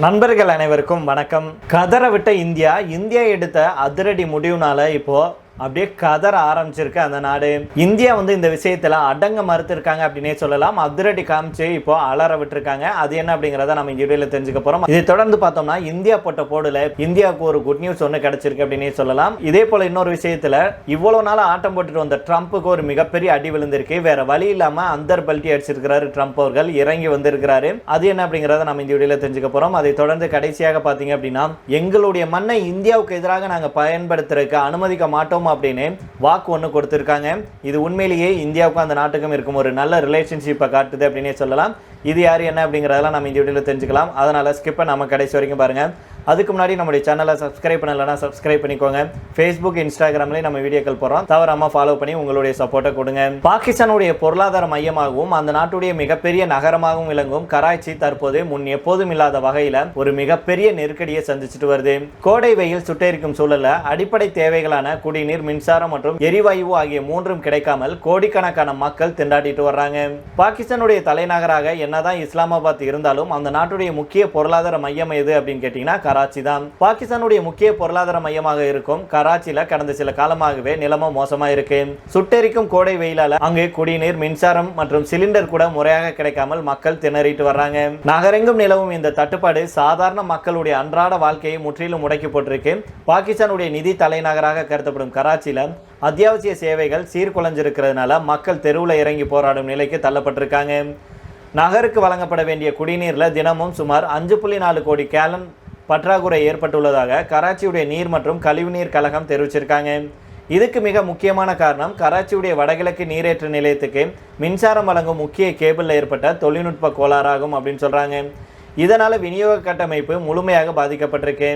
நண்பர்கள் அனைவருக்கும் வணக்கம். கதற விட்ட இந்தியா எடுத்த அதிரடி முடிவுனால இப்போ அப்படியே கதற ஆரம்பிச்சிருக்கு அந்த நாடு. இந்தியா இந்த விஷயத்துல அடங்க மறுத்திருக்காங்க அப்படின்னே சொல்லலாம். அதிரடி காமிச்சு இப்போ அலற விட்டுருக்காங்க. அது என்ன அப்படிங்கிறத நம்ம இந்த வீடியோல தெரிஞ்சுக்க போறோம். இதை தொடர்ந்து பார்த்தோம்னா இந்தியா போட்ட போடுல இந்தியாவுக்கு ஒரு குட் நியூஸ் ஒன்று கிடைச்சிருக்கு அப்படின்னே சொல்லலாம். இதே போல இன்னொரு விஷயத்துல இவ்வளவு நாள் ஆட்டம் போட்டுட்டு வந்த ட்ரம்ப்புக்கு ஒரு மிகப்பெரிய அடி விழுந்திருக்கு. வேற வழி இல்லாம அந்தர் பல்ட்டி அடிச்சிருக்கிறாரு ட்ரம்ப் அவர்கள், இறங்கி வந்திருக்கிறாரு. அது என்ன அப்படிங்கிறத நம்ம இந்த வீடியோல தெரிஞ்சுக்க போறோம். அதை தொடர்ந்து கடைசியாக பாத்தீங்க அப்படின்னா எங்களுடைய மண்ணை இந்தியாவுக்கு எதிராக நாங்க பயன்படுத்துறதுக்கு அனுமதிக்க மாட்டோம் அப்படின்னு வாக்கு ஒன்று கொடுத்திருக்காங்க. இது உண்மையிலேயே இந்தியாவுக்கும் அந்த நாட்டுக்கும் இருக்கும் ஒரு நல்ல ரிலேஷன்ஷிப்பை காட்டுது அப்படின்னே சொல்லலாம். இது யார் என்ன அப்படிங்கிறதெல்லாம் நம்ம இந்த வீடியோவில் தெரிஞ்சுக்கலாம். அதனால ஸ்கிப்பை நம்ம கடைசி வரைக்கும் பாருங்க. அதுக்கு முன்னாடி நம்முடைய சேனலை சப்ஸ்கிரைப் பண்ணலைன்னா சப்ஸ்கிரைப் பண்ணிக்கோங்க. ஃபேஸ்புக், இன்ஸ்டாகிராம்லேயும் நம்ம வீடியோக்கள் போகிறோம். தவறாம ஃபாலோ பண்ணி உங்களுடைய சப்போர்ட்டை கொடுங்க. பாகிஸ்தானுடைய பொருளாதார மையமாகவும் அந்த நாட்டுடைய மிகப்பெரிய நகரமாகவும் விளங்கும் கராச்சி தற்போது முன் எப்போதும் இல்லாத வகையில் ஒரு மிகப்பெரிய நெருக்கடியை சந்திச்சுட்டு வருது. கோடை வெயில் சுட்டெரிக்கும் சூழல்ல அடிப்படை தேவைகளான குடிநீர், மின்சாரம் மற்றும் எரிவாயு ஆகிய மூன்றும் கிடைக்காமல் கோடிக்கணக்கான மக்கள் திண்டாடிட்டு வர்றாங்க. பாகிஸ்தானுடைய தலைநகராக என்னதான் இஸ்லாமாபாத் இருந்தாலும் அந்த நாட்டுடைய முக்கிய பொருளாதார மையம் எது அப்படின்னு கேட்டீங்கன்னா கராச்சி தான். பாகிஸ்தானுடைய முக்கிய பொருளாதார மையமாக இருக்கும் கராச்சியில கடந்த சில காலமாகவே நிலைமை மோசமா இருக்கு. சுட்டெரிக்கும் கோடை வெயிலால அங்கே குடிநீர், மின்சாரம் மற்றும் சிலிண்டர் கூட முறையாக கிடைக்காமல் மக்கள் திணறிட்டு வர்றாங்க. நகரெங்கும் நிலவும் இந்த தட்டுப்பாடு சாதாரண மக்களுடைய அன்றாட வாழ்க்கையை முற்றிலும் முடக்கி போட்டிருக்கு. பாகிஸ்தானுடைய நிதி தலைநகராக கருதப்படும் கராச்சியில அத்தியாவசிய சேவைகள் சீர்குலைஞ்சிருக்கிறதுனால மக்கள் தெருவில் இறங்கி போராடும் நிலைக்கு தள்ளப்பட்டிருக்காங்க. நகருக்கு வழங்கப்பட வேண்டிய குடிநீர்ல தினமும் சுமார் 5.4 கோடி கேலன் பற்றாக்குறை ஏற்பட்டுள்ளதாக கராச்சியுடைய நீர் மற்றும் கழிவுநீர் கழகம் தெரிவிச்சிருக்காங்க. இதுக்கு மிக முக்கியமான காரணம் கராச்சியுடைய வடகிழக்கு நீரேற்று நிலையத்துக்கு மின்சாரம் வழங்கும் முக்கிய கேபிளில் ஏற்பட்ட தொழில்நுட்ப கோளாறாகும் அப்படின்னு சொல்றாங்க. இதனால விநியோக கட்டமைப்பு முழுமையாக பாதிக்கப்பட்டிருக்கு.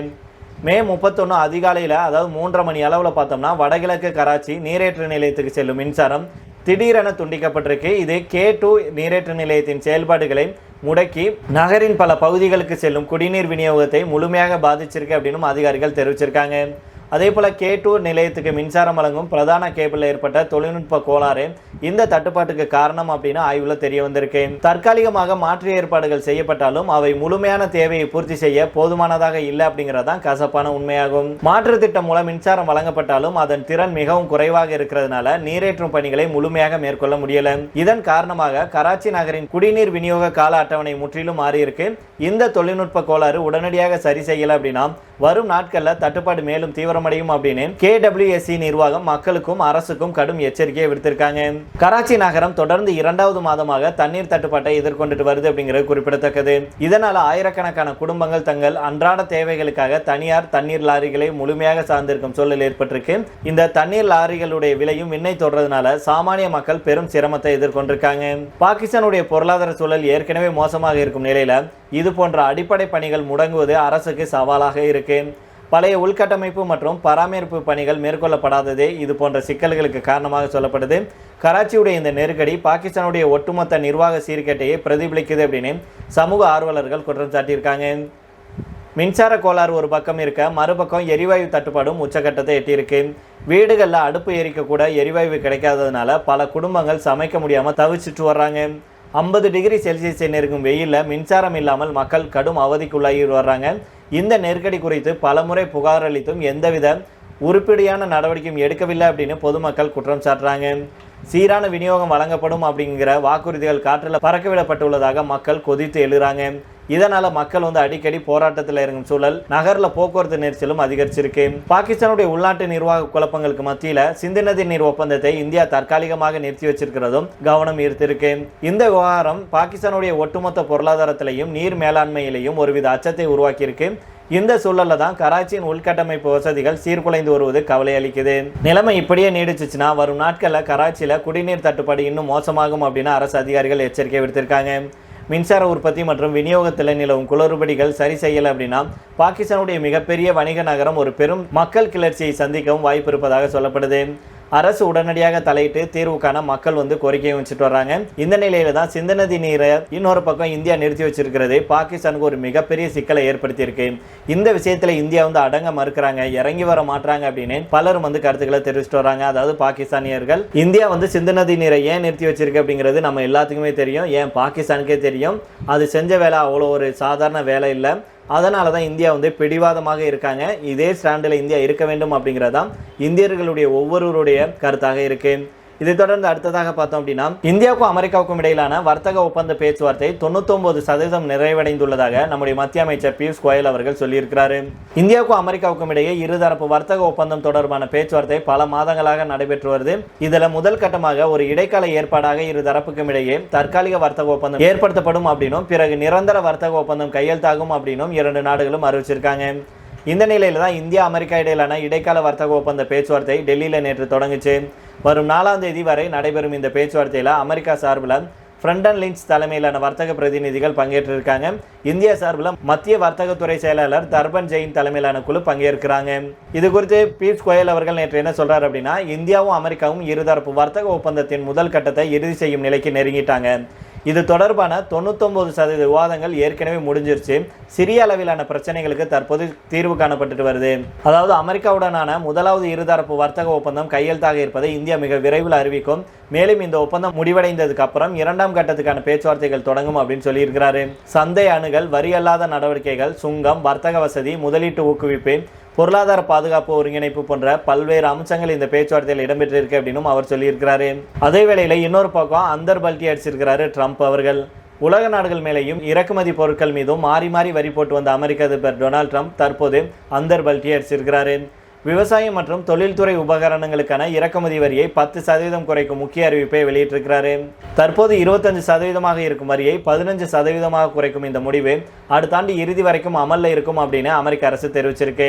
மே 31 அதிகாலையில், அதாவது 3:30 மணி அளவில் பார்த்தோம்னா வடகிழக்கு கராச்சி நீரேற்று நிலையத்துக்கு செல்லும் மின்சாரம் திடீரென துண்டிக்கப்பட்டிருக்கு. இது K2 நீரேற்று நிலையத்தின் செயல்பாடுகளை முடக்கி நகரின் பல பகுதிகளுக்கு செல்லும் குடிநீர் விநியோகத்தை முழுமையாக பாதிச்சிருக்கு அப்படின்னு அதிகாரிகள் தெரிவிச்சிருக்காங்க. அதே போல K2 நிலையத்துக்கு மின்சாரம் வழங்கும் பிரதான கேபிளில் ஏற்பட்ட தொழில்நுட்ப கோளாறு இந்த தட்டுப்பாட்டுக்கு காரணம் அப்படின்னு ஆய்வுல தெரிய வந்திருக்கு. தற்காலிகமாக மாற்று ஏற்பாடுகள் செய்யப்பட்டாலும் அவை முழுமையான தேவையை பூர்த்தி செய்ய போதுமானதாக இல்லை அப்படிங்கறதான் கசப்பான உண்மையாகும். மாற்று திட்டம் மூலம் மின்சாரம் வழங்கப்பட்டாலும் அதன் திறன் மிகவும் குறைவாக இருக்கிறதுனால நீரேற்றும் பணிகளை முழுமையாக மேற்கொள்ள முடியல. இதன் காரணமாக கராச்சி நகரின் குடிநீர் விநியோக கால அட்டவணை முற்றிலும் மாறியிருக்கு. இந்த தொழில்நுட்ப கோளாறு உடனடியாக சரி செய்யல அப்படின்னா வரும் நாட்கள்ல தட்டுப்பாடு மேலும் தீவிரமடையும் அப்படின்னு KWSC நிர்வாகம் மக்களுக்கும் அரசுக்கும் கடும் எச்சரிக்கையை விடுத்திருக்காங்க. கராச்சி நகரம் தொடர்ந்து 2வது மாதமாக தண்ணீர் தட்டுப்பாட்டை எதிர்கொண்டுட்டு வருது அப்படிங்கிறது குறிப்பிடத்தக்கது. இதனால ஆயிரக்கணக்கான குடும்பங்கள் தங்கள் அன்றாட தேவைகளுக்காக தனியார் தண்ணீர் லாரிகளை முழுமையாக சார்ந்திருக்கும் சூழல் ஏற்பட்டிருக்கு. இந்த தண்ணீர் லாரிகளுடைய விலையும் விண்ணை தொடர்றதுனால சாமானிய மக்கள் பெரும் சிரமத்தை எதிர்கொண்டிருக்காங்க. பாகிஸ்தானுடைய பொருளாதார சூழல் ஏற்கனவே மோசமாக இருக்கும் நிலையில இது போன்ற அடிப்படை பணிகள் முடங்குவது அரசுக்கு சவாலாக இருக்கு. பழைய உள்கட்டமைப்பு மற்றும் பராமரிப்பு பணிகள் மேற்கொள்ளப்படாததே இது போன்ற சிக்கல்களுக்கு காரணமாக சொல்லப்படுது. கராச்சியுடைய இந்த நெருக்கடி பாகிஸ்தானுடைய ஒட்டுமொத்த நிர்வாக சீர்கேட்டையை பிரதிபலிக்குது அப்படின்னு சமூக ஆர்வலர்கள் குற்றம் சாட்டியிருக்காங்க. மின்சார கோளாறு ஒரு பக்கம் இருக்க, மறுபக்கம் எரிவாயு தட்டுப்பாடும் உச்சகட்டத்தை எட்டியிருக்கு. வீடுகளில் அடுப்பு எரிக்க கூட எரிவாயு கிடைக்காததுனால பல குடும்பங்கள் சமைக்க முடியாமல் தவிச்சிட்டு வர்றாங்க. 50 டிகிரி செல்சியஸை நெருங்கும் வெயிலில் மின்சாரம் இல்லாமல் மக்கள் கடும் அவதிக்குள்ளாகி வர்றாங்க. இந்த நெருக்கடி குறித்து பலமுறை புகார் அளித்தும் எந்தவித உருப்படியான நடவடிக்கையும் எடுக்கவில்லை அப்படின்னு பொதுமக்கள் குற்றம் சாட்டுறாங்க. சீரான விநியோகம் வழங்கப்படும் அப்படிங்கிற வாக்குறுதிகள் காற்றில் பறக்கவிடப்பட்டுள்ளதாக மக்கள் கொதித்து எழுறாங்க. இதனால மக்கள் அடிக்கடி போராட்டத்தில் இறங்கும் சூழல், நகர்ல போக்குவரத்து நெரிசலும் அதிகரிச்சிருக்கு. பாகிஸ்தானுடைய உள்நாட்டு நிர்வாக குழப்பங்களுக்கு மத்தியில சிந்து நதி நீர் ஒப்பந்தத்தை இந்தியா தற்காலிகமாக நிறுத்தி வச்சிருக்கிறதும் கவனம் ஈர்த்திருக்கு. இந்த விவகாரம் பாகிஸ்தானுடைய ஒட்டுமொத்த பொருளாதாரத்திலையும் நீர் மேலாண்மையிலையும் ஒருவித அச்சத்தை உருவாக்கியிருக்கு. இந்த சூழல்ல தான் கராச்சியின் உள்கட்டமைப்பு வசதிகள் சீர்குலைந்து வருவது கவலை அளிக்குது. நிலைமை இப்படியே நீடிச்சுச்சுன்னா வரும் நாட்கள்ல கராச்சியில குடிநீர் தட்டுப்பாடு இன்னும் மோசமாகும் அப்படின்னு அரசு அதிகாரிகள் எச்சரிக்கை விடுத்திருக்காங்க. மின்சார உற்பத்தி மற்றும் விநியோகத்தில் நிலவும் குளறுபடிகள் சரி செய்யலை அப்படின்னா பாகிஸ்தானுடைய மிகப்பெரிய வணிக நகரம் ஒரு பெரும் மக்கள் கிளர்ச்சியை சந்திக்கவும் வாய்ப்பு இருப்பதாக சொல்லப்படுது. அரசு உடனடியாக தலையிட்டு தீர்வு காண மக்கள் கோரிக்கையை வச்சுட்டு வர்றாங்க. இந்த நிலையில தான் சிந்து நதி நீரை இன்னொரு பக்கம் இந்தியா நிறுத்தி வச்சிருக்கிறது பாகிஸ்தானுக்கு ஒரு மிகப்பெரிய சிக்கலை ஏற்படுத்தியிருக்கு. இந்த விஷயத்துல இந்தியா அடங்க மறுக்கிறாங்க, இறங்கி வர மாட்டாங்க அப்படின்னு பலரும் கருத்துக்களை தெரிவிச்சுட்டு வராங்க. அதாவது பாகிஸ்தானியர்கள் இந்தியா சிந்து நதி நீரை ஏன் நிறுத்தி வச்சிருக்கு அப்படிங்கிறது நம்ம எல்லாத்துக்குமே தெரியும், ஏன் பாகிஸ்தானுக்கே தெரியும். அது செஞ்ச வேலை அவ்வளோ ஒரு சாதாரண வேலை இல்லை. அதனால தான் இந்தியா வந்து பிடிவாதமாக இருக்காங்க. இதே ஸ்டாண்டில் இந்தியா இருக்க வேண்டும் அப்படிங்கிறதான் இந்தியர்களுடைய ஒவ்வொருவருடைய கருத்தாக இருக்கு. இதை தொடர்ந்து அடுத்ததாக பார்த்தோம் அப்படின்னா, இந்தியாவுக்கும் அமெரிக்காவுக்கும் இடையிலான வர்த்தக ஒப்பந்த பேச்சுவார்த்தை 99% நிறைவடைந்துள்ளதாக நம்முடைய மத்திய அமைச்சர் பியூஷ் கோயல் அவர்கள் சொல்லியிருக்கிறாரு. இந்தியாவுக்கும் அமெரிக்காவுக்கும் இடையே இருதரப்பு வர்த்தக ஒப்பந்தம் தொடர்பான பேச்சுவார்த்தை பல மாதங்களாக நடைபெற்று வருது. இதுல முதல் கட்டமாக ஒரு இடைக்கால ஏற்பாடாக இரு தரப்புக்கும் இடையே தற்காலிக வர்த்தக ஒப்பந்தம் ஏற்படுத்தப்படும் அப்படின்னும் பிறகு நிரந்தர வர்த்தக ஒப்பந்தம் கையெழுத்தாகும் அப்படின்னும் இரண்டு நாடுகளும் அறிவிச்சிருக்காங்க. இந்த நிலையில தான் இந்தியா அமெரிக்கா இடையிலான இடைக்கால வர்த்தக ஒப்பந்த பேச்சுவார்த்தை டெல்லியில் நேற்று தொடங்குச்சு. வரும் 4ஆம் தேதி வரை நடைபெறும் இந்த பேச்சுவார்த்தையில் அமெரிக்கா சார்பில் ஃப்ரண்டன் லிஞ்ச் தலைமையிலான வர்த்தக பிரதிநிதிகள் பங்கேற்றிருக்காங்க. இந்தியா சார்பில் மத்திய வர்த்தகத்துறை செயலாளர் தர்பன் ஜெயின் தலைமையிலான குழு பங்கேற்கிறாங்க. இது குறித்து பியூஷ் கோயல் அவர்கள் நேற்று என்ன சொல்றாரு அப்படின்னா, இந்தியாவும் அமெரிக்காவும் இருதரப்பு வர்த்தக ஒப்பந்தத்தின் முதல் கட்டத்தை இறுதி செய்யும் நிலைக்கு நெருங்கிட்டாங்க. இது தொடர்பான 99% விவாதங்கள் ஏற்கனவே முடிஞ்சிருச்சு. சிறிய அளவிலான பிரச்சனைகளுக்கு தற்போது தீர்வு காணப்பட்டு வருது. அதாவது அமெரிக்காவுடனான முதலாவது இருதரப்பு வர்த்தக ஒப்பந்தம் கையெழுத்தாக இருப்பதை இந்தியா மிக விரைவில் அறிவிக்கும். மேலும் இந்த ஒப்பந்தம் முடிவடைந்ததுக்கு அப்புறம் 2ஆம் கட்டத்துக்கான பேச்சுவார்த்தைகள் தொடங்கும் அப்படின்னு சொல்லியிருக்கிறாரு. சந்தை அணுகல், வரி அல்லாத நடவடிக்கைகள், சுங்கம், வர்த்தக வசதி, முதலீட்டு ஊக்குவிப்பு, பொருளாதார பாதுகாப்பு ஒருங்கிணைப்பு போன்ற பல்வேறு அம்சங்கள் இந்த பேச்சுவார்த்தையில் இடம்பெற்றிருக்கு அப்படின்னு அவர் சொல்லியிருக்கிறாரு. அதே வேளையில் இன்னொரு பக்கம் அந்தர் பல்ட்டி அடிச்சிருக்கிறாரு ட்ரம்ப் அவர்கள். உலக நாடுகள் மேலேயும் இறக்குமதி பொருட்கள் மீதும் மாறி மாறி வரி போட்டு வந்த அமெரிக்க அதிபர் டொனால்ட் ட்ரம்ப் தற்போது அந்தர் பல்ட்டி அடிச்சிருக்கிறாரு. விவசாயம் மற்றும் தொழில்துறை உபகரணங்களுக்கான இறக்குமதி வரியை 10% குறைக்கும் முக்கிய அறிவிப்பை வெளியிட்டிருக்கிறாரு. தற்போது 25% இருக்கும் வரியை 15% குறைக்கும் இந்த முடிவு அடுத்த ஆண்டு இறுதி வரைக்கும் அமல்ல இருக்கும் அப்படின்னு அமெரிக்க அரசு தெரிவிச்சிருக்கு.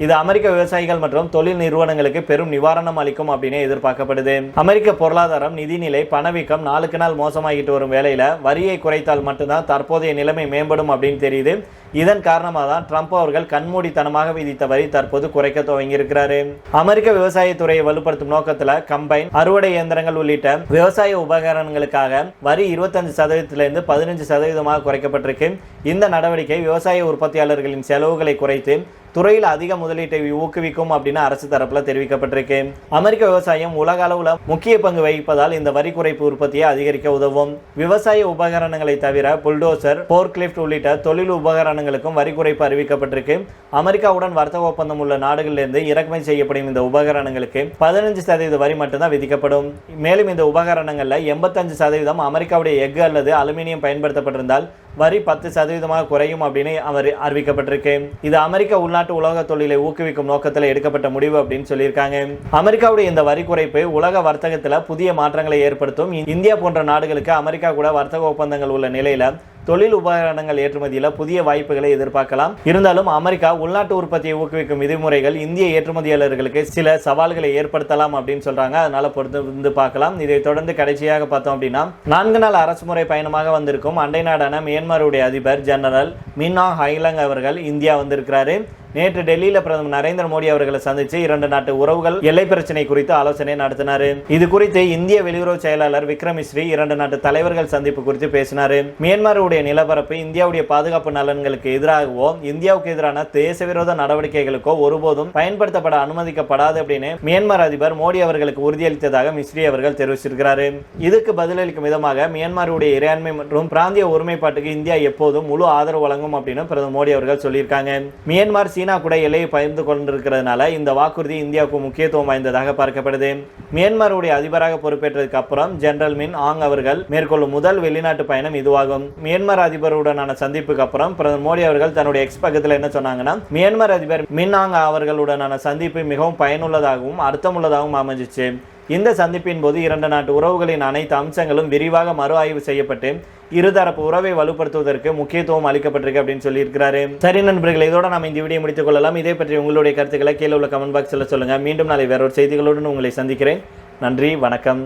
இது அமெரிக்க விவசாயிகள் மற்றும் தொழில் நிறுவனங்களுக்கு பெரும் நிவாரணம் அளிக்கும் அப்படின்னு எதிர்பார்க்கப்படுது. அமெரிக்க பொருளாதாரம், நிதிநிலை, பணவீக்கம் நாளுக்கு நாள் மோசமாகிட்டு வரும் வேளையில வரியை குறைத்தால் மட்டும்தான் தற்போதைய நிலைமை மேம்படும் அப்படின்னு தெரியுது. இதன் காரணமாக தான் ட்ரம்ப் அவர்கள் கண்மூடித்தனமாக விதித்த வரி தற்போது குறைக்க துவங்கியிருக்கிறாரு. அமெரிக்க விவசாயத்துறையை வலுப்படுத்தும் நோக்கத்தில் கம்பைன், அறுவடை இயந்திரங்கள் உள்ளிட்ட விவசாய உபகரணங்களுக்காக வரி 25%லிருந்து 15% குறைக்கப்பட்டிருக்கு. இந்த நடவடிக்கை விவசாய உற்பத்தியாளர்களின் செலவுகளை குறைத்து துறையில் அதிக முதலீட்டை ஊக்குவிக்கும் அப்படின்னு அரசு தரப்புல தெரிவிக்கப்பட்டிருக்கு. அமெரிக்க விவசாயம் உலக அளவுல முக்கிய பங்கு வகிப்பதால் இந்த வரி குறைப்பு உற்பத்தியை அதிகரிக்க உதவும். விவசாய உபகரணங்களை தவிர புல்டோசர், போர்க்லிஃப்ட் உள்ளிட்ட தொழில் உபகரணங்களுக்கும் வரி குறைப்பு அறிவிக்கப்பட்டிருக்கு. அமெரிக்காவுடன் வர்த்தக ஒப்பந்தம் உள்ள நாடுகளிலிருந்து இறக்குமதி செய்யப்படும் இந்த உபகரணங்களுக்கு 15% வரி மட்டும்தான் விதிக்கப்படும். மேலும் இந்த உபகரணங்கள்ல 85% அமெரிக்காவுடைய எஃகு அல்லது அலுமினியம் பயன்படுத்தப்பட்டிருந்தால் வரி 10% குறையும் அப்படின்னு அவர் அறிவிக்கப்பட்டிருக்கு. இது அமெரிக்க உள்நாட்டு உலக தொழிலை ஊக்குவிக்கும் நோக்கத்தில் எடுக்கப்பட்ட முடிவு அப்படின்னு சொல்லியிருக்காங்க. அமெரிக்காவுடைய இந்த வரி குறைப்பு உலக வர்த்தகத்தில் புதிய மாற்றங்களை ஏற்படுத்தும். இந்தியா போன்ற நாடுகளுக்கு அமெரிக்கா கூட வர்த்தக ஒப்பந்தங்கள் உள்ள நிலையில தொழில் உபகரணங்கள் ஏற்றுமதியில் புதிய வாய்ப்புகளை எதிர்பார்க்கலாம். இருந்தாலும் அமெரிக்கா உள்நாட்டு உற்பத்தியை ஊக்குவிக்கும் விதிமுறைகள் இந்திய ஏற்றுமதியாளர்களுக்கு சில சவால்களை ஏற்படுத்தலாம் அப்படின்னு சொல்றாங்க. அதனால பொறுத்து பார்க்கலாம். இதை தொடர்ந்து கடைசியாக பார்த்தோம் அப்படின்னா, 4 நாள் அரசுமுறை பயணமாக வந்திருக்கும் அண்டை நாடான மியான்மருடைய அதிபர் ஜெனரல் மின் ஆங் ஹைலங் அவர்கள் இந்தியா வந்திருக்கிறாரு. நேற்று டெல்லியில் பிரதமர் நரேந்திர மோடி அவர்களை சந்தித்து 2 நாட்டு உறவுகள் எல்லை பிரச்சனை குறித்து ஆலோசனை நடத்தினார். இது குறித்து இந்திய வெளியுறவு செயலாளர் விக்ரம் மிஸ்ரி 2 நாட்டு தலைவர்கள் சந்திப்பு குறித்து பேசினார். மியான்மருடைய நிலப்பரப்பு இந்தியாவுடைய பாதுகாப்பு நலன்களுக்கு எதிராகவோ இந்தியாவுக்கு எதிரான தேசவிரோத நடவடிக்கைகளுக்கோ ஒருபோதும் பயன்படுத்தப்பட அனுமதிக்கப்படாது அப்படின்னு மியான்மர் அதிபர் மோடி அவர்களுக்கு உறுதியளித்ததாக மிஸ்ரி அவர்கள் தெரிவிச்சிருக்கிறார். இதுக்கு பதிலளிக்கும் விதமாக மியான்மருடைய இறையாண்மை மற்றும் பிராந்திய ஒருமைப்பாட்டுக்கு இந்தியா எப்போதும் முழு ஆதரவு வழங்கும் அப்படின்னு பிரதமர் மோடி அவர்கள் சொல்லியிருக்காங்க. மியான்மர் சீனா கூட எல்லையை பகிர்ந்து கொண்டிருக்கிறதுனால இந்த வாக்குறுதி இந்தியாவுக்கு முக்கியத்துவம் வாய்ந்ததாக பார்க்கப்படுது. மியான்மருடைய அதிபராக பொறுப்பேற்றதுக்கு அப்புறம் ஜெனரல் மின் ஆங் அவர்கள் மேற்கொள்ளும் முதல் வெளிநாட்டு பயணம் இதுவாகும். மியான்மர் அதிபருடனான சந்திப்புக்கு அப்புறம் பிரதமர் மோடி அவர்கள் தன்னுடைய எக்ஸ் பக்கத்தில் என்ன சொன்னாங்கன்னா, மியான்மர் அதிபர் மின் ஆங் அவர்களுடனான சந்திப்பு மிகவும் பயனுள்ளதாகவும் அர்த்தமுள்ளதாகவும் அமைஞ்சிச்சு. இந்த சந்திப்பின் போது 2 நாட்டு உறவுகளின் அனைத்து அம்சங்களும் விரிவாக மறு ஆய்வு செய்யப்பட்டு இருதரப்பு உறவை வலுப்படுத்துவதற்கு முக்கியத்துவம் அளிக்கப்பட்டிருக்கு அப்படின்னு சொல்லியிருக்கிறாரு. சரி நண்பர்களே, இதோட நாம் இந்த வீடியோ முடித்துக் கொள்ளலாம். இதை பற்றி உங்களுடைய கருத்துக்களை கீழே உள்ள கமெண்ட் பாக்ஸில் சொல்லுங்க. மீண்டும் நாளை வேறொரு செய்திகளுடன் உங்களை சந்திக்கிறேன். நன்றி, வணக்கம்.